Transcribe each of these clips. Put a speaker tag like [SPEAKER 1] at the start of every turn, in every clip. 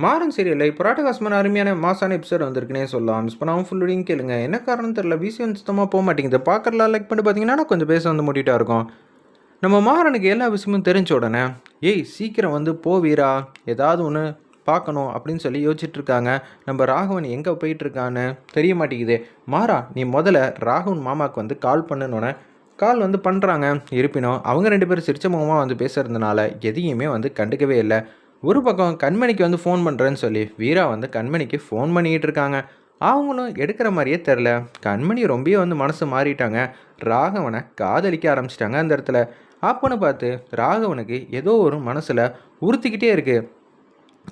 [SPEAKER 1] மாறன் சீரியல்ல இப்போ ராட்டகாசமான அருமையான மாசான எபிசோட் வந்திருக்குன்னே சொல்லலாம். மிஸ் பண்ணாமல் ஃபுல் வீடியும் கேளுங்க. என்ன காரணம் தெரியல, விஷயம் சுத்தமாக போக மாட்டேங்குது. பார்க்கறலாம் லைக் பண்ணி பார்த்தீங்கன்னா கொஞ்சம் பேச வந்து மூட்டிகிட்டா இருக்கும். நம்ம மாறனுக்கு எல்லா விஷயமும் தெரிஞ்ச உடனே, ஏய் சீக்கிரம் வந்து போ வீரா, ஏதாவது ஒன்று பார்க்கணும் அப்படின்னு சொல்லி யோசிச்சுட்டு இருக்காங்க. நம்ம ராகவன் எங்கே போயிட்டு இருக்கான்னு தெரிய மாட்டேங்குது. மாறா நீ முதல்ல ராகவன் மாமாவுக்கு வந்து கால் பண்ணணுன்னே கால் வந்து பண்ணுறாங்க. இருப்பினும் அவங்க ரெண்டு பேரும் சிரிச்ச முகமாக வந்து பேசுறதுனால எதையுமே வந்து கண்டுக்கவே இல்லை. ஒரு பக்கம் கண்மணிக்கு வந்து ஃபோன் பண்ணுறேன்னு சொல்லி வீரா வந்து கண்மணிக்கு ஃபோன் பண்ணிக்கிட்டு இருக்காங்க. அவங்களும் எடுக்கிற மாதிரியே தெரில. கண்மணி ரொம்பவே வந்து மனசு மாறிட்டாங்க. ராகவனை காதலிக்க ஆரம்பிச்சிட்டாங்க அந்த இடத்துல. அப்போன்னு பார்த்து ராகவனுக்கு ஏதோ ஒரு மனசில் உறுத்திக்கிட்டே இருக்குது.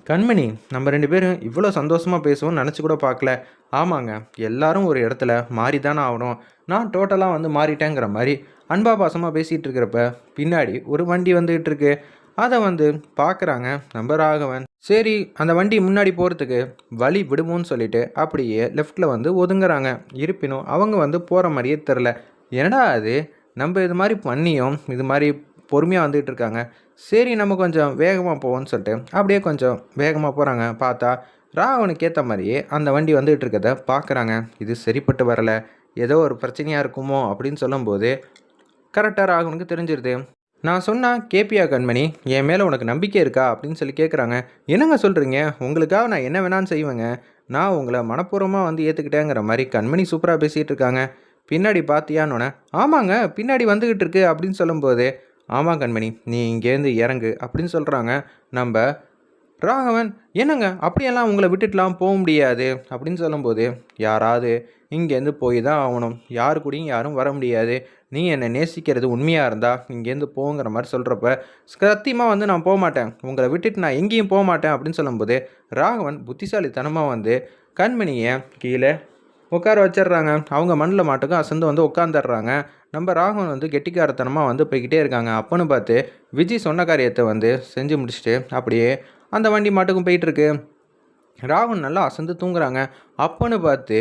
[SPEAKER 1] கண்மணி நம்ம ரெண்டு பேரும் இவ்வளோ சந்தோஷமாக பேசுவோம்னு நினச்சி கூட பார்க்கல. ஆமாங்க, எல்லாரும் ஒரு இடத்துல மாறி தானே ஆகணும். நான் டோட்டலாக வந்து மாறிட்டேங்கிற மாதிரி அன்பா பாசமாக பேசிகிட்டு இருக்கிறப்ப பின்னாடி ஒரு வண்டி வந்துகிட்டு இருக்கு. அதை வந்து பார்க்குறாங்க நம்ம ராகவன். சரி அந்த வண்டி முன்னாடி போகிறதுக்கு வழி விடுவோன்னு சொல்லிட்டு அப்படியே லெஃப்டில் வந்து ஒதுங்குறாங்க. இருப்பினும் அவங்க வந்து போகிற மாதிரியே தெரில. என்னடா அது, நம்ம இது மாதிரி பண்ணியும் இது மாதிரி பொறுமையாக வந்துகிட்டு இருக்காங்க. சரி நம்ம கொஞ்சம் வேகமாக போவோம்னு சொல்லிட்டு அப்படியே கொஞ்சம் வேகமாக போகிறாங்க. பார்த்தா ராவனுக்கு ஏற்ற மாதிரியே அந்த வண்டி வந்துகிட்டு இருக்கிறத பார்க்குறாங்க. இது சரிப்பட்டு வரலை, ஏதோ ஒரு பிரச்சனையாக இருக்குமோ அப்படின்னு சொல்லும்போது கரெக்டாக ராகவனுக்கு தெரிஞ்சிருது. நான் சொன்னால் கேபியா கண்மணி, என் மேலே உனக்கு நம்பிக்கை இருக்கா அப்படின்னு சொல்லி கேட்குறாங்க. என்னங்க சொல்கிறீங்க, உங்களுக்காக நான் என்ன வேணான்னு செய்வேங்க. நான் உங்களை மனப்பூர்வமாக வந்து ஏற்றுக்கிட்டேங்கிற மாதிரி கண்மணி சூப்பராக பேசிகிட்டு இருக்காங்க. பின்னாடி பார்த்தியான்னொன்னே ஆமாங்க பின்னாடி வந்துக்கிட்டு இருக்கு அப்படின்னு சொல்லும்போது ஆமாம் கண்மணி நீ இங்கேருந்து இறங்கு அப்படின்னு சொல்கிறாங்க நம்ம ராகவன். என்னங்க அப்படியெல்லாம் உங்களை விட்டுட்டுலாம் போக முடியாது அப்படின்னு சொல்லும்போது யாராவது இங்கேருந்து போய் தான் ஆகணும், யாரு கூடயும் யாரும் வர முடியாது. நீ என்னை நேசிக்கிறது உண்மையாக இருந்தால் இங்கேருந்து போங்கிற மாதிரி சொல்கிறப்ப சத்தியமாக வந்து நான் போக மாட்டேன், உங்களை விட்டுட்டு நான் எங்கேயும் போக மாட்டேன் அப்படின்னு சொல்லும்போது ராகவன் புத்திசாலித்தனமாக வந்து கண்மணியை கீழே உட்கார வச்சிடுறாங்க. அவங்க மண்ணில் மாட்டுக்கும் அசந்து வந்து உட்காந்துடுறாங்க. நம்ம ராகவன் வந்து கெட்டிக்காரத்தனமாக வந்து போய்கிட்டே இருக்காங்க. அப்போன்னு பார்த்து விஜய் சொன்ன காரியத்தை வந்து செஞ்சு முடிச்சுட்டு அப்படியே அந்த வண்டி மாட்டுக்கும் போயிட்டுருக்கு. ராகவன் நல்லா அசந்து தூங்குறாங்க. அப்போன்னு பார்த்து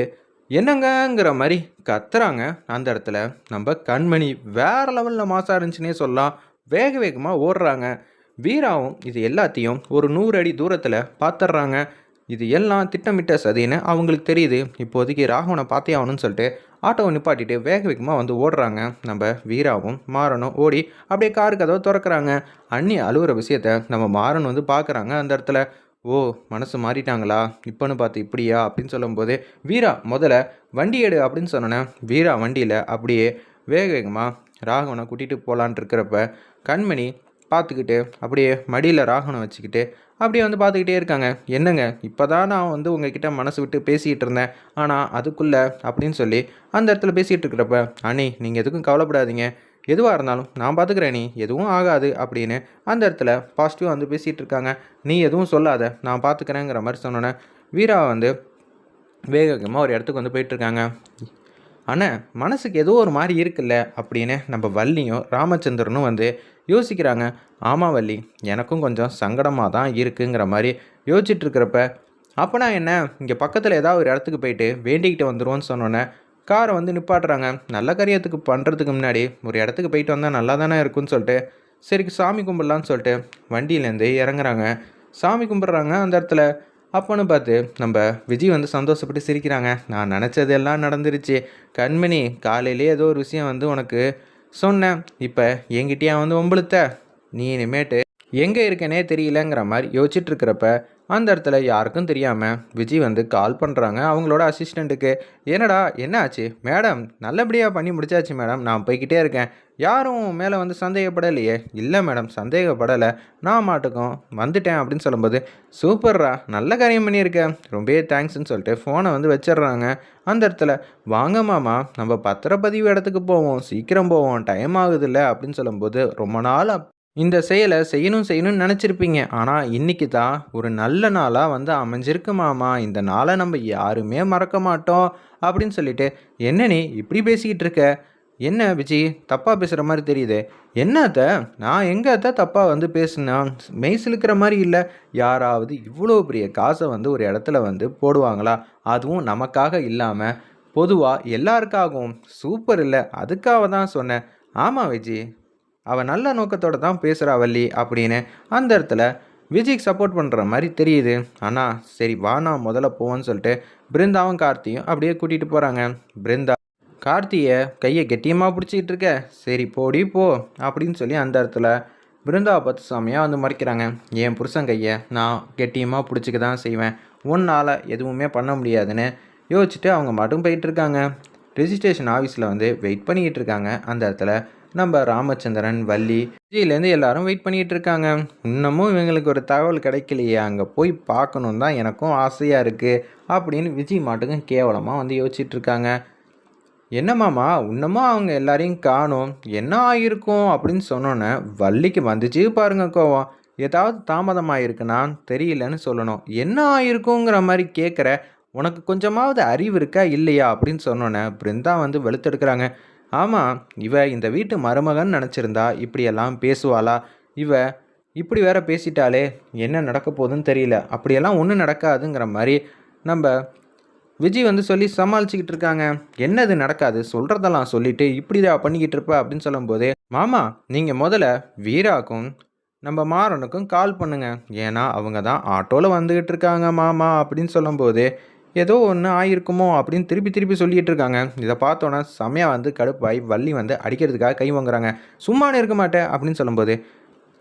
[SPEAKER 1] என்னங்கங்கிற மாதிரி கத்துறாங்க. அந்த இடத்துல நம்ம கண்மணி வேறு லெவலில் மாசா இருந்துச்சுன்னே சொல்லலாம். வேக வேகமாக ஓடுறாங்க. வீராவும் இது எல்லாத்தையும் ஒரு 100 அடி தூரத்தில் பார்த்துட்றாங்க. இது எல்லாம் திட்டமிட்ட சதின்னு அவங்களுக்கு தெரியுது. இப்போதைக்கு ராகவனை பார்த்தே ஆகணும்னு சொல்லிட்டு ஆட்டோவை நிப்பாட்டிட்டு வேக வேகமாக வந்து ஓடுறாங்க. நம்ம வீராவும் மாறனும் ஓடி அப்படியே காரு கதவை திறக்கிறாங்க. அண்ணி அழுகிற விஷயத்த நம்ம மாறன் வந்து பார்க்குறாங்க அந்த இடத்துல. ஓ மனசு மாறிட்டாங்களா இப்போன்னு பார்த்து இப்படியா அப்படின்னு சொல்லும்போது வீரா முதல்ல வண்டி எடு அப்படின்னு சொன்னோன்னே வீரா வண்டியில் அப்படியே வேக வேகமாக ராகவனை கூட்டிகிட்டு போகலான் இருக்கிறப்ப கண்மணி பார்த்துக்கிட்டு அப்படியே மடியில் ராகவனை வச்சுக்கிட்டு அப்படியே வந்து பார்த்துக்கிட்டே இருக்காங்க. என்னங்க இப்போ தான் நான் வந்து உங்ககிட்ட மனசு விட்டு பேசிகிட்டு இருந்தேன், ஆனால் அதுக்குள்ளே அப்படின்னு சொல்லி அந்த இடத்துல பேசிகிட்டு இருக்கிறப்ப அண்ணி நீங்கள் எதுக்கும் கவலைப்படாதீங்க, எதுவாக இருந்தாலும் நான் பார்த்துக்கிறேன், நீ எதுவும் ஆகாது அப்படின்னு அந்த இடத்துல பாசிட்டிவாக வந்து பேசிகிட்டு இருக்காங்க. நீ எதுவும் சொல்லாத நான் பார்த்துக்கிறேங்கிற மாதிரி சொன்னோன்னே வீரா வந்து வேகமாக ஒரு இடத்துக்கு வந்து போயிட்டுருக்காங்க. ஆனால் மனசுக்கு ஏதோ ஒரு மாதிரி இருக்குல்ல அப்படின்னு நம்ம வள்ளியும் ராமச்சந்திரனும் வந்து யோசிக்கிறாங்க. ஆமாம் வள்ளி, எனக்கும் கொஞ்சம் சங்கடமாக தான் இருக்குங்கிற மாதிரி யோசிச்சுட்டு இருக்கிறப்ப அப்போனா என்ன, இங்கே பக்கத்தில் ஏதாவது ஒரு இடத்துக்கு போயிட்டு வேண்டிக்கிட்டு வந்துடுவோன்னு சொன்னோன்னே காரை வந்து நிப்பாட்டுறாங்க. நல்ல காரியத்துக்கு பண்ணுறதுக்கு முன்னாடி ஒரு இடத்துக்கு போயிட்டு வந்தால் நல்லா தானே இருக்குன்னு சொல்லிட்டு சரி சாமி கும்பிட்லான்னு சொல்லிட்டு வண்டியிலேருந்து இறங்குறாங்க. சாமி கும்பிட்றாங்க அந்த இடத்துல. அப்போன்னு பார்த்து நம்ம விஜய் வந்து சந்தோஷப்பட்டு சிரிக்கிறாங்க. நான் நினச்சதெல்லாம் நடந்துருச்சு கண்மணி, காலையிலே ஏதோ ஒரு விஷயம் வந்து உனக்கு சொன்னேன், இப்போ என்கிட்டயா வந்து வம்புழுத்த, நீ இனிமேட்டு எங்கே இருக்கனே தெரியலங்கிற மாதிரி யோசிச்சுட்டு இருக்கிறப்ப அந்த இடத்துல யாருக்கும் தெரியாமல் விஜய் வந்து கால் பண்ணுறாங்க அவங்களோட அசிஸ்டண்ட்டுக்கு. என்னடா என்ன ஆச்சு மேடம், நல்லபடியாக பண்ணி முடிச்சாச்சு மேடம், நான் போய்கிட்டே இருக்கேன், யாரும் மேலே வந்து சந்தேகப்படலையே. இல்லை மேடம் சந்தேகப்படலை, நான் மாட்டுக்கும் வந்துட்டேன் அப்படின்னு சொல்லும்போது சூப்பர்ரா நல்ல காரியம் பண்ணியிருக்கேன், ரொம்பவே தேங்க்ஸ்ன்னு சொல்லிட்டு ஃபோனை வந்து வச்சிடுறாங்க. அந்த இடத்துல வாங்க மாமா நம்ம பத்திரப்பதிவு இடத்துக்கு போவோம், சீக்கிரம் போவோம், டைம் ஆகுதுல்ல அப்படின்னு சொல்லும்போது ரொம்ப நாள் இந்த செயலை செய்யணும்னு நினச்சிருப்பீங்க, ஆனால் இன்றைக்கி தான் ஒரு நல்ல நாளாக வந்து அமைஞ்சிருக்கு மாமா, இந்த நாளை நம்ம யாருமே மறக்க மாட்டோம் அப்படின்னு சொல்லிட்டு என்ன நீ இப்படி பேசிக்கிட்டு இருக்க, என்ன விஜய் தப்பாக பேசுகிற மாதிரி தெரியுது. என்னத்த நான் எங்கத்த தப்பாக வந்து பேசுனா, மெய் சிலுக்கிற மாதிரி இல்லை. யாராவது இவ்வளோ பெரிய காசை வந்து ஒரு இடத்துல வந்து போடுவாங்களா, அதுவும் நமக்காக இல்லாமல் பொதுவாக எல்லாருக்காகவும். சூப்பர் இல்லை, அதுக்காக தான் சொன்னேன். ஆமாம் விஜய், அவள் நல்ல நோக்கத்தோடு தான் பேசுகிறா வள்ளி அப்படின்னு அந்த இடத்துல விஜய்க்கு சப்போர்ட் பண்ணுற மாதிரி தெரியுது. ஆனால் சரி வா நான் முதல்ல போவேன்னு சொல்லிட்டு பிருந்தாவும் கார்த்தியும் அப்படியே கூட்டிகிட்டு போகிறாங்க. பிருந்தா கார்த்தியை கையை கெட்டியமாக பிடிச்சிக்கிட்டு இருக்க, சரி போடி போ அப்படின்னு சொல்லி அந்த இடத்துல பிருந்தாவை பார்த்து செம்மையாக வந்து மறைக்கிறாங்க. என் புருஷன் கையை நான் கெட்டியமாக பிடிச்சிக்க தான் செய்வேன், உன்னால் எதுவுமே பண்ண முடியாதுன்னு யோசிச்சுட்டு அவங்க மட்டும் போயிட்டுருக்காங்க. ரிஜிஸ்ட்ரேஷன் ஆஃபீஸில் வந்து வெயிட் பண்ணிக்கிட்டு இருக்காங்க. அந்த இடத்துல நம்ம ராமச்சந்திரன், வள்ளி, விஜய்லேருந்து எல்லாரும் வெயிட் பண்ணிகிட்டு இருக்காங்க. இன்னமும் இவங்களுக்கு ஒரு தகவல் கிடைக்கலையே, அங்கே போய் பார்க்கணும் தான் எனக்கும் ஆசையாக இருக்குது அப்படின்னு விஜய் மாட்டுக்கும் கேவலமாக வந்து யோசிச்சுட்டு இருக்காங்க. என்ன மாமா இன்னமும் அவங்க எல்லாரையும் காணோம், என்ன ஆகிருக்கும் அப்படின்னு சொன்னோன்னே வள்ளிக்கு வந்துச்சு பாருங்க கோவம். ஏதாவது தாமதமாயிருக்குன்னா தெரியலன்னு சொல்லணும், என்ன ஆகிருக்குங்கிற மாதிரி கேட்குற, உனக்கு கொஞ்சமாவது அறிவு இருக்கா இல்லையா அப்படின்னு சொன்னோன்னே பிருந்தா வந்து வெளுத்தெடுக்கிறாங்க. ஆமாம், இவ இந்த வீட்டு மருமகன் நினச்சிருந்தா இப்படியெல்லாம் பேசுவாளா? இவ இப்படி வேற பேசிட்டாலே என்ன நடக்க போகுதுன்னு தெரியல, அப்படியெல்லாம் ஒன்றும் நடக்காதுங்கிற மாதிரி நம்ம விஜய் வந்து சொல்லி சமாளிச்சுக்கிட்டு இருக்காங்க. என்னது நடக்காது சொல்கிறதெல்லாம் சொல்லிட்டு இப்படிதான் பண்ணிக்கிட்டு இருப்ப அப்படின்னு சொல்லும்போது, மாமா நீங்கள் முதல்ல வீராக்கும் நம்ம மாறனுக்கும் கால் பண்ணுங்க, ஏன்னா அவங்க தான் ஆட்டோவில் வந்துக்கிட்டு இருக்காங்க மாமா அப்படின்னு சொல்லும்போது, ஏதோ ஒன்று ஆயிருக்குமோ அப்படின்னு திருப்பி திருப்பி சொல்லிகிட்டு இருக்காங்க. இதை பார்த்தோன்னா செமையாக வந்து கடுப்பாய் வள்ளி வந்து அடிக்கிறதுக்காக கை வாங்குறாங்க. சும்மானே இருக்க மாட்டேன் அப்படின்னு சொல்லும்போது,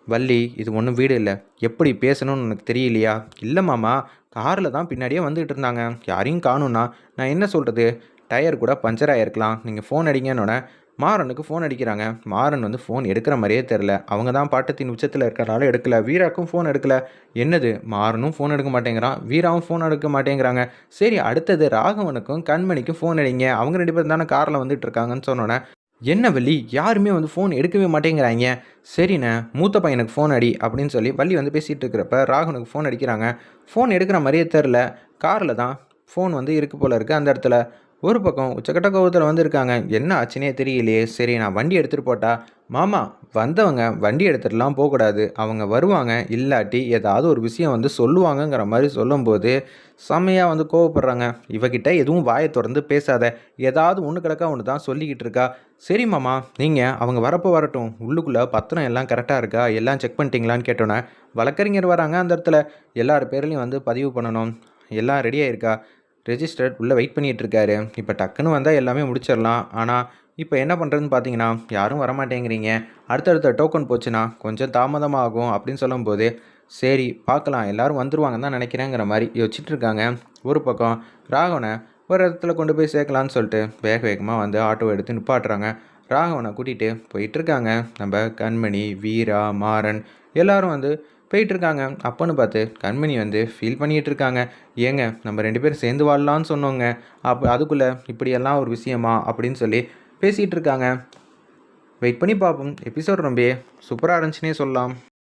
[SPEAKER 1] வள்ளி இது ஒன்றும் வீடு இல்லை, எப்படி பேசணும்னு உனக்கு தெரியலையா? இல்லை மாமா, காரில் தான் பின்னாடியே வந்துகிட்டு இருந்தாங்க, யாரையும் காணும்னா நான் என்ன சொல்கிறது, டயர் கூட பஞ்சர் ஆகிருக்கலாம், நீங்கள் ஃபோன் அடிங்கன்னொன்னே மாறனுக்கு ஃபோன் அடிக்கிறாங்க. மாறன் வந்து ஃபோன் எடுக்கிற மாதிரியே தெரில, அவங்க தான் பாட்டத்தின் உச்சத்தில் இருக்கிறனால எடுக்கல. வீராக்கும் ஃபோன் எடுக்கல. என்னது மாறனும் ஃபோன் எடுக்க மாட்டேங்கிறான், வீராவும் ஃபோன் எடுக்க மாட்டேங்கிறாங்க. சரி அடுத்தது ராகவனுக்கும் கண்மணிக்கும் ஃபோன் அடிங்க, அவங்க 2 பேரும் தானே காரில் வந்துட்டு இருக்காங்கன்னு சொன்னோன்னே, என்ன வள்ளி யாருமே வந்து ஃபோன் எடுக்கவே மாட்டேங்கிறாங்க, சரிண்ணே மூத்த பையனுக்கு ஃபோன் அடி அப்படின்னு சொல்லி வள்ளி வந்து பேசிகிட்டு இருக்கிறப்ப ராகவனுக்கு ஃபோன் அடிக்கிறாங்க. ஃபோன் எடுக்கிற மாதிரியே தெரில, காரில் தான் ஃபோன் வந்து இருக்கு போல இருக்குது. அந்த இடத்துல ஒரு பக்கம் உச்சக்கட்ட கோபத்தில் வந்திருக்காங்க. என்ன ஆச்சுன்னே தெரியலையே, சரி நான் வண்டி எடுத்துகிட்டு போட்டா? மாமா வந்தவங்க வண்டி எடுத்துகிட்டுலாம் போகக்கூடாது, அவங்க வருவாங்க, இல்லாட்டி ஏதாவது ஒரு விஷயம் வந்து சொல்லுவாங்கங்கிற மாதிரி சொல்லும்போது செம்மையாக வந்து கோவப்படுறாங்க. இவகிட்ட எதுவும் வாயை திறந்து பேசாத, ஏதாவது ஒன்று கிடக்கா ஒன்று தான் சொல்லிக்கிட்டு இருக்கா. சரி மாமா நீங்கள் அவங்க வரப்போ வரட்டும், உள்ளுக்குள்ளே பத்திரம் எல்லாம் கரெக்டாக இருக்கா, எல்லாம் செக் பண்ணிட்டீங்களான்னு கேட்டோன்னே வழக்கறிஞர் வராங்க. அந்த இடத்துல எல்லார் பேர்லையும் வந்து பதிவு பண்ணணும், எல்லாம் ரெடியாக இருக்கா, ரெஜிஸ்டர்ட் உள்ளே வெயிட் பண்ணிகிட்டு இருக்காரு. இப்போ டக்குன்னு வந்தால் எல்லாமே முடிச்சிடலாம், ஆனால் இப்போ என்ன பண்ணுறதுன்னு பார்த்தீங்கன்னா யாரும் வரமாட்டேங்கிறீங்க, அடுத்தடுத்த டோக்கன் போச்சுன்னா கொஞ்சம் தாமதமாகும் அப்படின்னு சொல்லும்போது, சரி பார்க்கலாம் எல்லோரும் வந்துருவாங்கன்னு தான் நினைக்கிறேங்கிற மாதிரி யோசிச்சுட்டு இருக்காங்க. ஒரு பக்கம் ராகவனை ஒரு இடத்துல கொண்டு போய் சேர்க்கலான்னு சொல்லிட்டு வேக வேகமாக வந்து ஆட்டோ எடுத்து நிப்பாட்டுறாங்க. ராகவனை கூட்டிகிட்டு போயிட்டுருக்காங்க. நம்ம கண்மணி, வீரா, மாறன் எல்லோரும் வந்து போயிட்டுருக்காங்க. அப்போன்னு பார்த்து கண்மணி வந்து ஃபீல் பண்ணிகிட்டு இருக்காங்க. ஏங்க நம்ம 2 பேரும் சேர்ந்து வாழலான்னு சொன்னோங்க, அப்போ அதுக்குள்ளே இப்படியெல்லாம் ஒரு விஷயமா அப்படின்னு சொல்லி பேசிகிட்டு இருக்காங்க. வெயிட் பண்ணி பார்ப்போம். எபிசோட் ரொம்ப சூப்பராக இருந்துச்சுன்னே சொல்லலாம்.